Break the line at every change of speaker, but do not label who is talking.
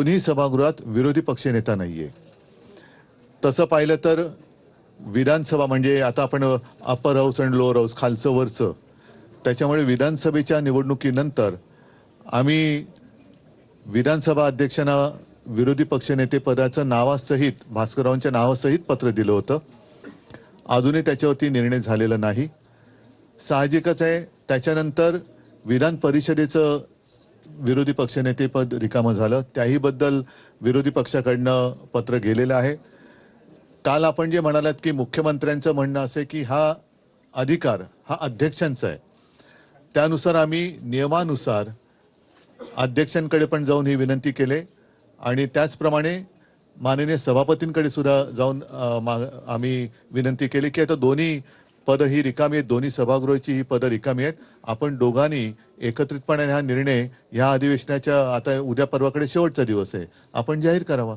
दोन्ही सभागृहात विरोधी पक्षनेता नाहीये. तसं पाहिलं तर विधानसभा म्हणजे आता आपण अप्पर हाऊस आणि लोअर हाऊस खालचं वरचं, त्याच्यामुळे विधानसभेच्या निवडणुकीनंतर आम्ही विधानसभा अध्यक्षांना विरोधी पक्षनेते पदाचं नावासहित भास्कररावांच्या नावासहित पत्र दिलं होतं. अजूनही त्याच्यावरती निर्णय झालेला नाही. साहजिकच आहे त्याच्यानंतर विधान परिषदेचं विरोधी पक्षनेतेपद रिकामं झालं. त्याही बद्दल विरोधी पक्षाकडनं पत्र गेलेलं आहे. काल आपण जे म्हणालात की मुख्यमंत्र्यांचं म्हणणं असे की हा अधिकार हा अध्यक्षांचा आहे, त्यानुसार आम्ही नियमानुसार अध्यक्षांकडे पण जाऊन ही विनंती केली आणि त्याचप्रमाणे माननीय सभापतींकडे सुद्धा जाऊन आम्ही विनंती केली की आता दोन्ही पदं ही रिकामी आहेत, दोन्ही सभागृहाची ही पदं रिकामी आहेत. आपण दोघांनी एकत्रितपणे हा निर्णय ह्या अधिवेशनाच्या आता उद्या परवाकडे शेवटचा दिवस आहे, आपण जाहीर करावा.